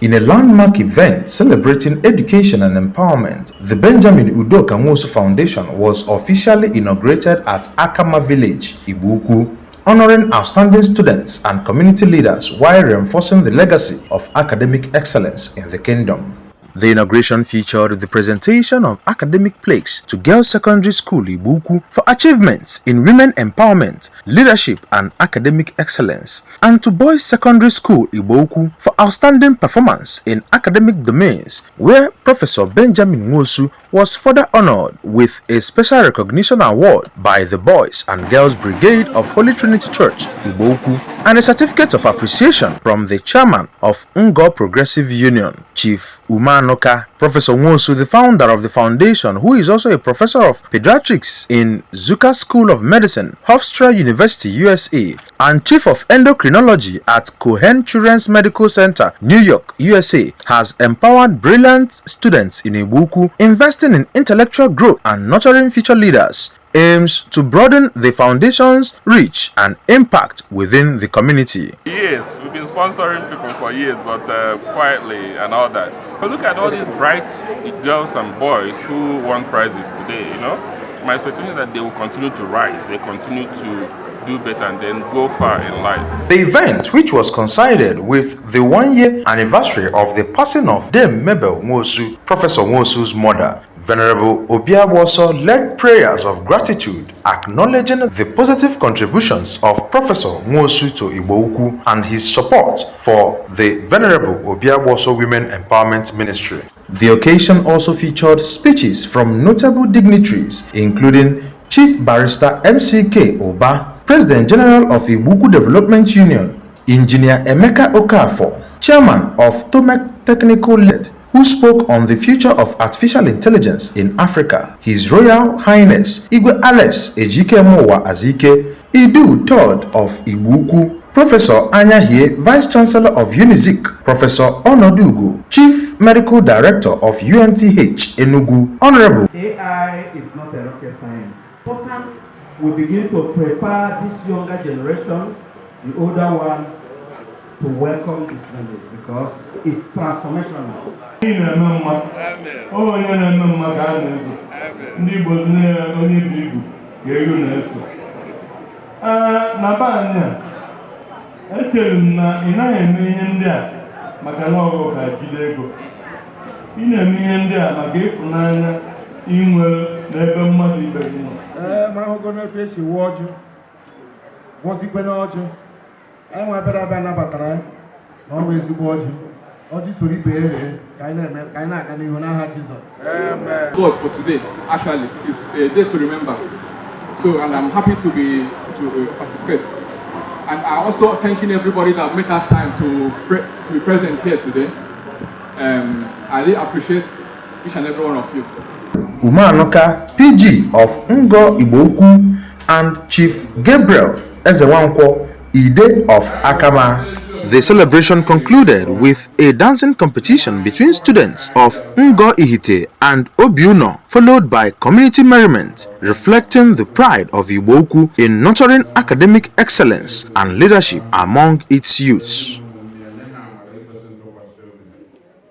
In a landmark event celebrating education and empowerment, the Benjamin Udoka Nwosu Foundation was officially inaugurated at Akama Village, Igbo Ukwu, honoring outstanding students and community leaders while reinforcing the legacy of academic excellence in the kingdom. The inauguration featured the presentation of academic plaques to Girls Secondary School Igbo Ukwu for achievements in women empowerment, leadership and academic excellence, and to Boys Secondary School Igbo Ukwu for outstanding performance in academic domains, where Professor Benjamin Nwosu was further honored with a special recognition award by the Boys and Girls Brigade of Holy Trinity Church Igbo Ukwu and a certificate of appreciation from the chairman of Ngo Progressive Union, Chief Udoka Nwosu. Professor Nwosu, the founder of the foundation, who is also a professor of pediatrics in Zuka School of Medicine, Hofstra University, USA, and chief of endocrinology at Cohen Children's Medical Center, New York, USA, has empowered brilliant students in Igbo Ukwu, investing in intellectual growth and nurturing future leaders, aims to broaden the foundation's reach and impact within the community. Yes, we've been sponsoring people for years, but quietly and all that. But look at all these bright girls and boys who won prizes today, you know. My expectation is that they will continue to rise, they continue to do better and then go far in life. The event, which was coincided with the one-year anniversary of the passing of Dame Mabel Nwosu, Professor Nwosu's mother, Venerable Obiagwoso led prayers of gratitude, acknowledging the positive contributions of Professor Nwosu to Igbo Ukwu and his support for the Venerable Obiagwoso Women Empowerment Ministry. The occasion also featured speeches from notable dignitaries, including Chief Barrister MCK Oba, President General of Igbo Ukwu Development Union, Engineer Emeka Okafor, Chairman of Tomek Technical Lead, who spoke on the future of artificial intelligence in Africa, His Royal Highness Igwe Alex Ejike Mowa Azike, Idu III of Igbo Ukwu, Professor Anyahie, Vice Chancellor of UNIZIK, Professor Onodugu, Chief Medical Director of UNTH Enugu, Honorable. AI is not a rocket science. Important we begin to prepare this younger generation, the older one, to welcome this knowledge because it's transformational. God for today actually is a day to remember. So, and I'm happy to participate. And I also thanking everybody that make our time to be present here today. I really appreciate each and every one of you. Umanoka, PG of Ngo Igbo Ukwu, and Chief Gabriel Ezewankwo Ide of Akama. The celebration concluded with a dancing competition between students of Ngo Ihite and Obiuno, followed by community merriment, reflecting the pride of Igbo Ukwu in nurturing academic excellence and leadership among its youths.